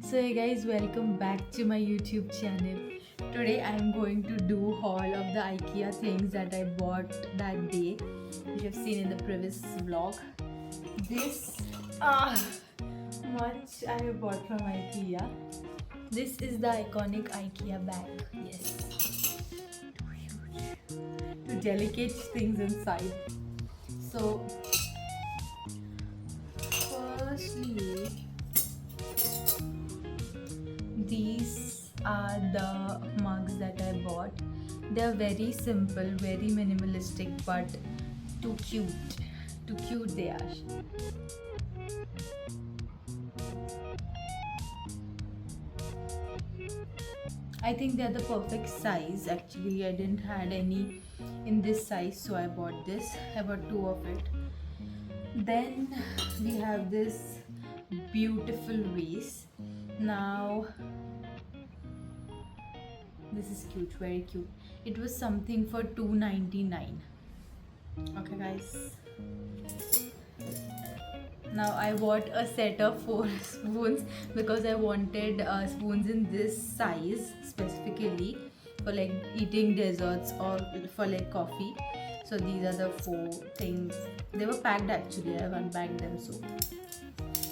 So hey guys, welcome back to my YouTube channel. Today I'm going to do haul of the IKEA things that I bought that day, which I've seen in the previous vlog. This much I have bought from IKEA. This is the iconic IKEA bag. Yes, too huge. Two delicate things inside. So firstly, these are the mugs that I bought. They are very simple, very minimalistic, but too cute. Too cute they are. I think they're the perfect size. Actually, I didn't had any in this size, so I bought this. I bought two of it. Then we have this beautiful vase. Now this is cute, very cute. It was something for 2.99. Okay guys, now I bought a set of 4 spoons because I wanted spoons in this size specifically for like eating desserts or for like coffee. So these are the 4 things. They were packed actually, I have unpacked them. So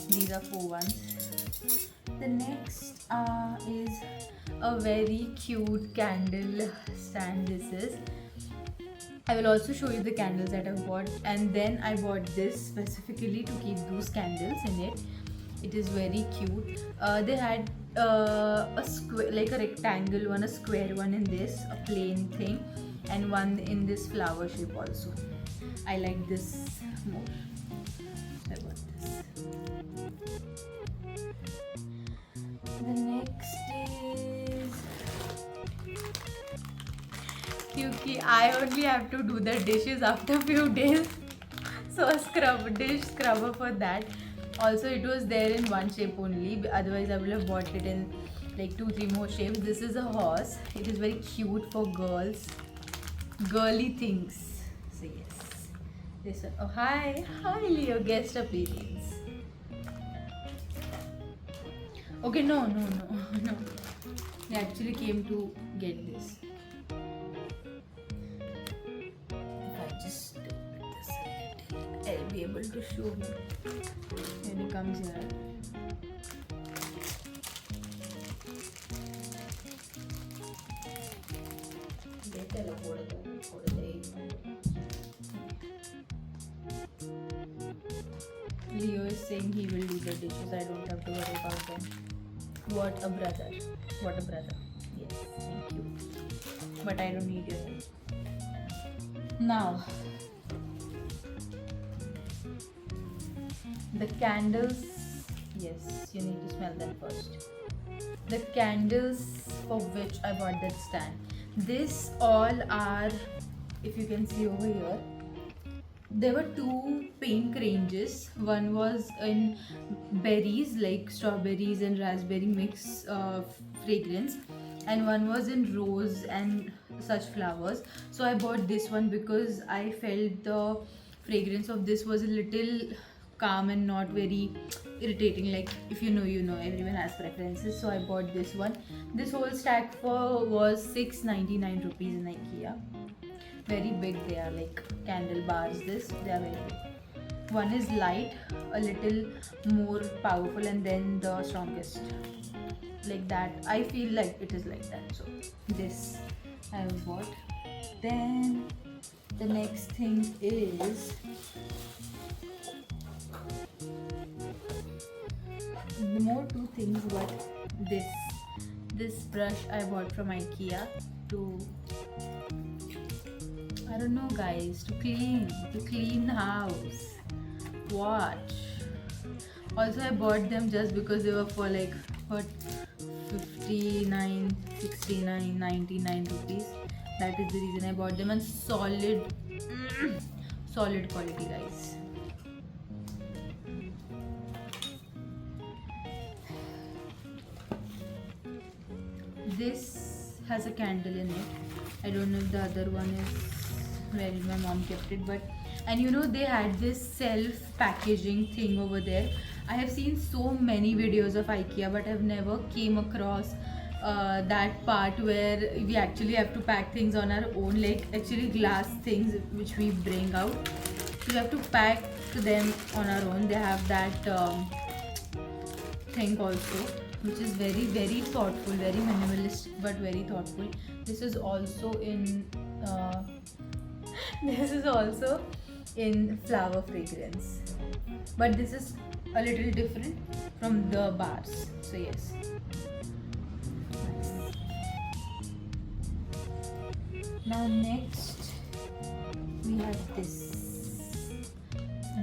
these are 4 ones. The next is a very cute candle stand. This is, I will also show you the candles that I bought, and then I bought this specifically to keep those candles in it. It is very cute. They had a square, like a rectangle one, a square one in this, a plain thing, and one in this flower shape also. I like this more. I bought this. The next is, क्योंकि I only have to do the dishes after few days, so a dish scrubber for that. Also, it was there in one shape only, otherwise I would have bought it in like 2-3 more shapes. This is a horse. It is very cute for girls, girly things. So yes, this one. Oh hi Leo, guest appearance. Okay, no. They actually came to get this. If I just do this a little, I'll be able to show you when he comes here. Leo is saying he will do the dishes. I don't have to worry about them. What a brother. What a brother. Yes, thank you. But I don't need your help. Now, the candles. Yes, you need to smell them first. The candles for which I bought that stand. This all are, if you can see over here, there were 2 pink ranges. One was in berries like strawberries and raspberry mix fragrance, and one was in rose and such flowers. So I bought this one because I felt the fragrance of this was a little calm and not very irritating. Like if you know, everyone has preferences. So I bought this one. This whole stack for was 6.99 rupees in IKEA. Very big they are, like candle bars. This, they are very big. One is light, a little more powerful, and then the strongest, like that. I feel like it is like that. So this I have bought. Then the next thing is the more 2 things, but this brush I bought from IKEA to, I don't know guys, to clean the house. Watch. Also I bought them just because they were for like what, 59, 69, 99 rupees. That is the reason I bought them, and solid quality guys. This has a candle in it. I don't know if the other one is where my mom kept it, but, and they had this self packaging thing over there. I have seen so many videos of IKEA, but I've never came across that part where we actually have to pack things on our own, like actually glass things which we bring out. We have to pack them on our own. They have that thing also, which is very very thoughtful, very minimalist but very thoughtful. This is also in this is also in flower fragrance, but this is a little different from the bars. So yes. Now next we have this.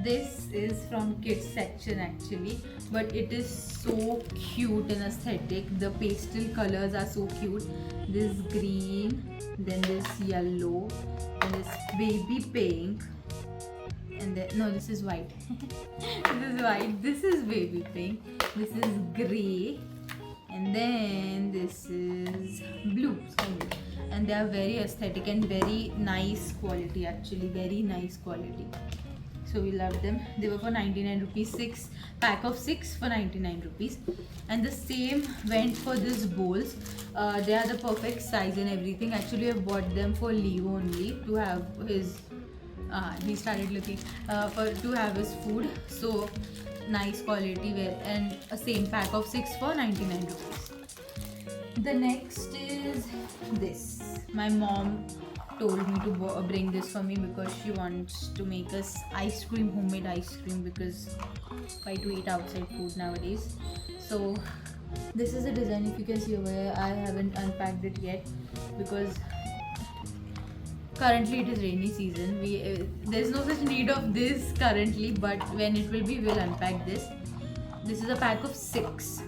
This is from kids section actually, but it is so cute and aesthetic. The pastel colors are so cute. This green, then this yellow, and this baby pink, and then no, this is white. This is white. This is baby pink. This is grey, and then this is blue. Sorry. And they are very aesthetic and very nice quality, actually very nice quality. So we love them. They were for 99 rupees, 6 pack of 6 for 99 rupees. And the same went for these bowls. They are the perfect size and everything. Actually I bought them for Leo only to have his he started looking to have his food. So nice quality and a same pack of 6 for 99 rupees. The next is this. My mom told me to bring this for me because she wants to make us ice cream, homemade ice cream, because why to eat outside food nowadays. So this is the design. If you can see over here, I haven't unpacked it yet because currently it is rainy season. There's no such need of this currently, but when it will be, we'll unpack this. This is a pack of 6.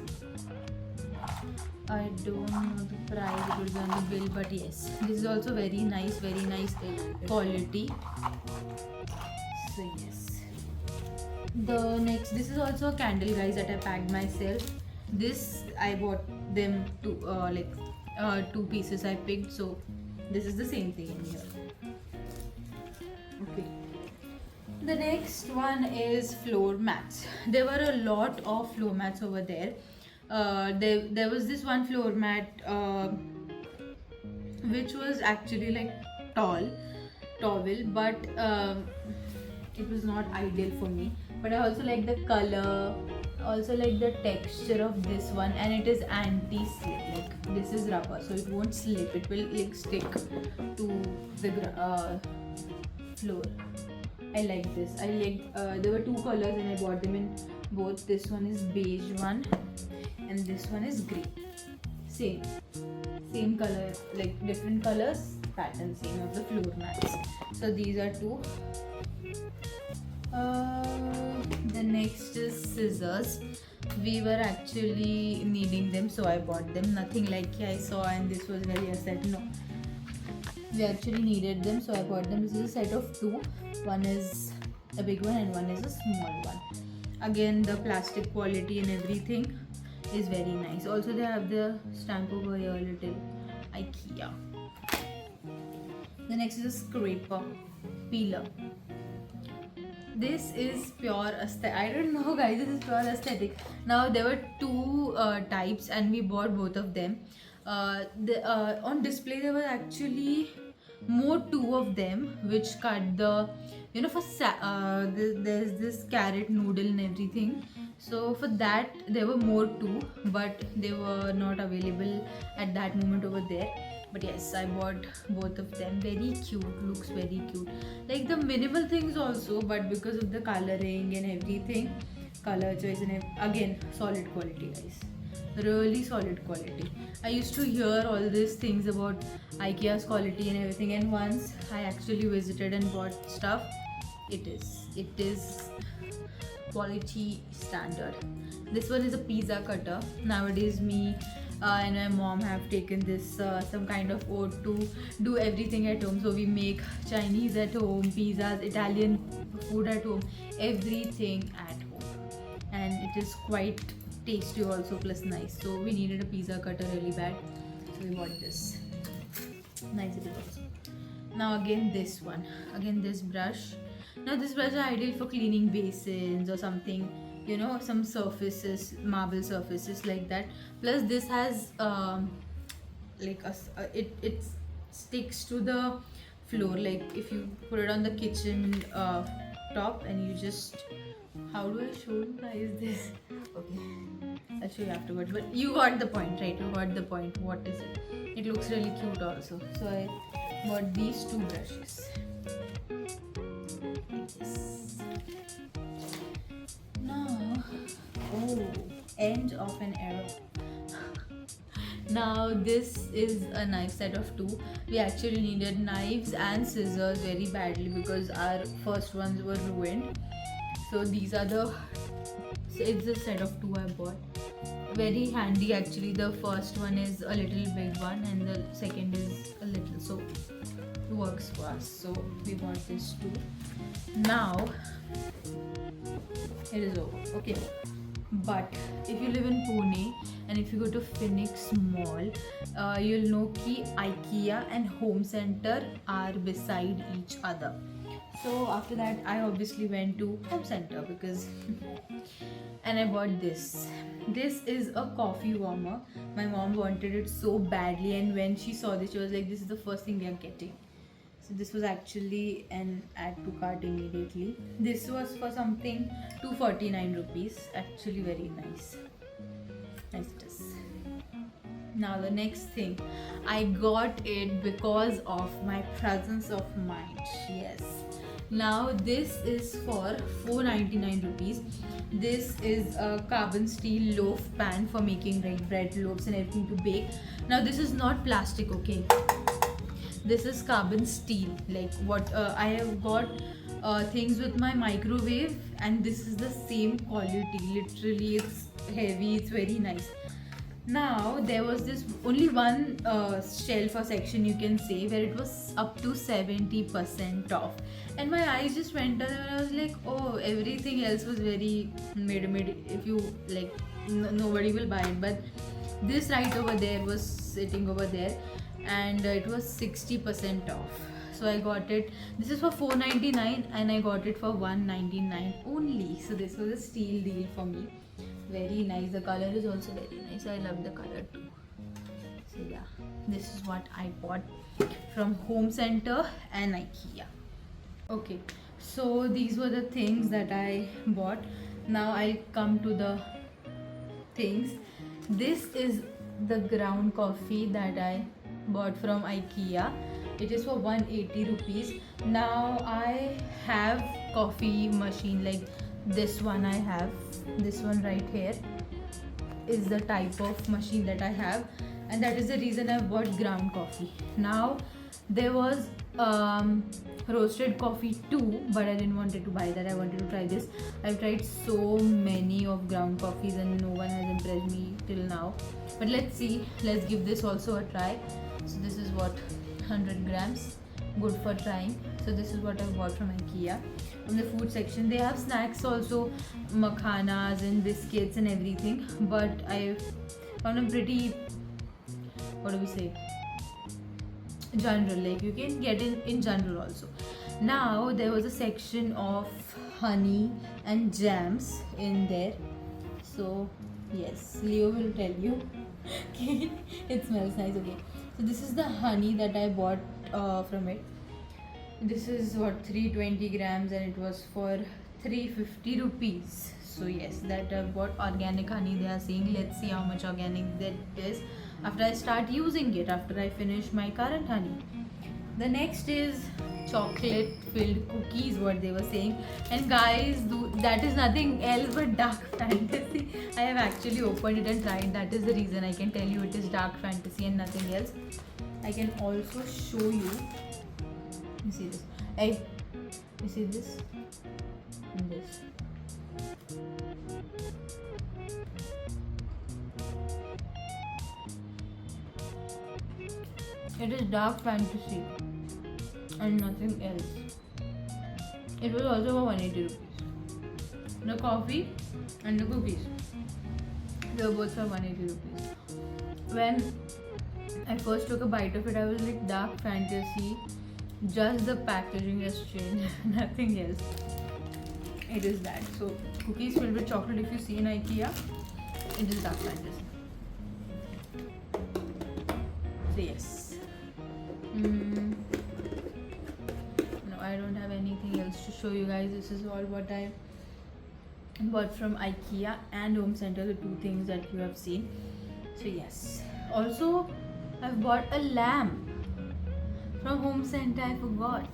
I don't know the price, it will be on the bill, but yes, this is also very nice quality. So yes. The next, this is also a candle, guys, that I packed myself. This I bought them two pieces I picked, so this is the same thing in here. Okay. The next one is floor mats. There were a lot of floor mats over there. There was this one floor mat which was actually like tall, but it was not ideal for me. But I also like the color, also like the texture of this one, and it is anti-slip. Like this is rubber, so it won't slip. It will like stick to the floor. I like this. I like there were 2 colors and I bought them in both. This one is beige one and this one is grey. Same color, like different colors, pattern same of the floor mats. So these are 2. The next is scissors. We were actually needing them, so I bought them. Nothing like I saw and this was very upset. No, we actually needed them, so I bought them. This is a set of 2. One is a big one and one is a small one. Again, the plastic quality and everything is very nice. Also they have the stamp over here, little IKEA. The next is a scraper peeler. This is pure aesthetic. I don't know, guys, this is pure aesthetic. Now there were 2 types and we bought both of them. On display there were actually more 2 of them which cut the, for there's this carrot noodle and everything. So for that there were more 2, but they were not available at that moment over there. But yes, I bought both of them. Very cute, looks very cute. Like the minimal things also, but because of the coloring and everything, color choice and again solid quality, guys. Really solid quality. I used to hear all these things about IKEA's quality and everything, and once I actually visited and bought stuff, it is quality standard. This one is a pizza cutter. Nowadays me and my mom have taken this some kind of oath to do everything at home. So we make Chinese at home, pizzas, Italian food at home, everything at home, and it is quite tasty also, plus nice. So we needed a pizza cutter really bad, so we bought this. Nice it is also. Now again this brush. Now this brush is ideal for cleaning basins or something you know, some surfaces, marble surfaces like that. Plus this has like it sticks to the floor, like if you put it on the kitchen top and you just, how do I show you guys this? Okay, I'll show you afterwards, but you got the point, right? You got the point. What is it? It looks really cute also. So I bought these two brushes. Yes. Now, oh, end of an era. Now this is a knife set of two. We actually needed knives and scissors very badly because our first ones were ruined. So these are the, so it's a set of two I bought. Very handy actually. The first one is a little big one and the second is a little, so it works for us. So we bought this too. Now it is over. Okay. But if you live in Pune and if you go to Phoenix Mall, you'll know कि IKEA and Home Center are beside each other. So after that, I obviously went to Home Center because and I bought this. This is a coffee warmer. My mom wanted it so badly, and when she saw this, she was like, "This is the first thing we are getting." So this was actually an add to cart immediately. This was for something 249 rupees. Actually very nice. Nice it is. Now the next thing, I got it because of my presence of mind. Yes. Now this is for 499 rupees. This is a carbon steel loaf pan for making like bread loaves and everything to bake. Now this is not plastic, okay? This is carbon steel. Like what I have got things with my microwave, and this is the same quality. Literally, it's heavy. It's very nice. Now there was this only one shelf or section you can say where it was up to 70% off, and my eyes just went down and I was like, oh, everything else was very mid. If you like, nobody will buy it, but this right over there was sitting over there and it was 60% off. So I got it. This is for 499 and I got it for 199 only. So this was a steal deal for me. Very nice. The color is also very nice. I love the color too. So yeah, this is what I bought from Home Center and IKEA. Okay, so these were the things that I bought. Now I'll come to the things. This is the ground coffee that I bought from IKEA. It is for 180 rupees. Now I have coffee machine like this one. I have this one right here is the type of machine that I have, and that is the reason I bought ground coffee. Now there was roasted coffee too, but I didn't wanted to buy that. I wanted to try this. I've tried so many of ground coffees and no one has impressed me till now, but let's see, let's give this also a try. So this is what, 100 grams, good for trying. So this is what I bought from IKEA. From the food section, they have snacks also, makhanas and biscuits and everything, but I found them pretty, what do we say, general, like you can get in general also. Now there was a section of honey and jams in there. So yes, Leo will tell you. Okay, it smells nice. Okay, so this is the honey that I bought from it. This is what, 320 grams and it was for 350 rupees. So yes, that I bought organic honey. They are saying, let's see how much organic that is after I start using it, after I finish my current honey. The next is chocolate filled cookies, what they were saying. And guys, that is nothing else but dark fantasy. I have actually opened it and tried. That is the reason I can tell you it is dark fantasy and nothing else. I can also show you. You see this? Hey, you see this? And this. It is dark fantasy and nothing else. It was also for 180 rupees. The coffee and the cookies, they were both for 180 rupees. When I first took a bite of it, I was like, dark fantasy, just the packaging has changed, nothing else. it is that. So cookies filled with chocolate, if you see in IKEA, it is Dark Fantasy. So yes. No, I don't have anything else to show you guys. This is all what I bought from IKEA and Home Center, the two things that you have seen. So yes. Also, I've bought a lamp from Home Center. I forgot.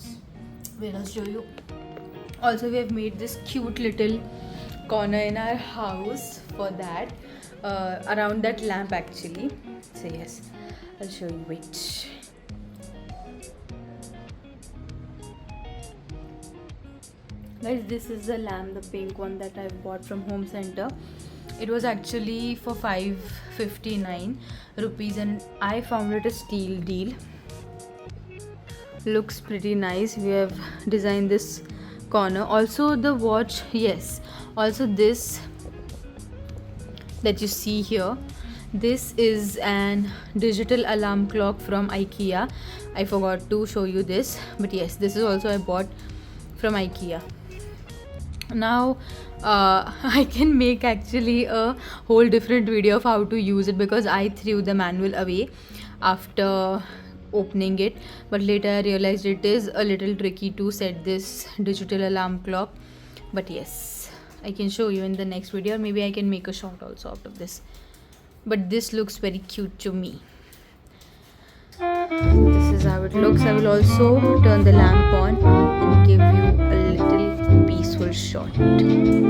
Wait, I'll show you. Also, we have made this cute little corner in our house for that, around that lamp actually. So yes, I'll show you. Wait. Guys, this is the lamp, the pink one that I bought from Home Center. It was actually for 559 rupees and I found it a steal deal. Looks pretty nice. We have designed this corner. Also the watch, yes, also this that you see here, this is an digital alarm clock from IKEA. I forgot to show you this, but yes, this is also I bought from IKEA. Now I can make actually a whole different video of how to use it, because I threw the manual away after opening it, but later I realized it is a little tricky to set this digital alarm clock. But yes, I can show you in the next video, or maybe I can make a short also out of this. But this looks very cute to me. This is how it looks. I will also turn the lamp on and give you a little peaceful shot.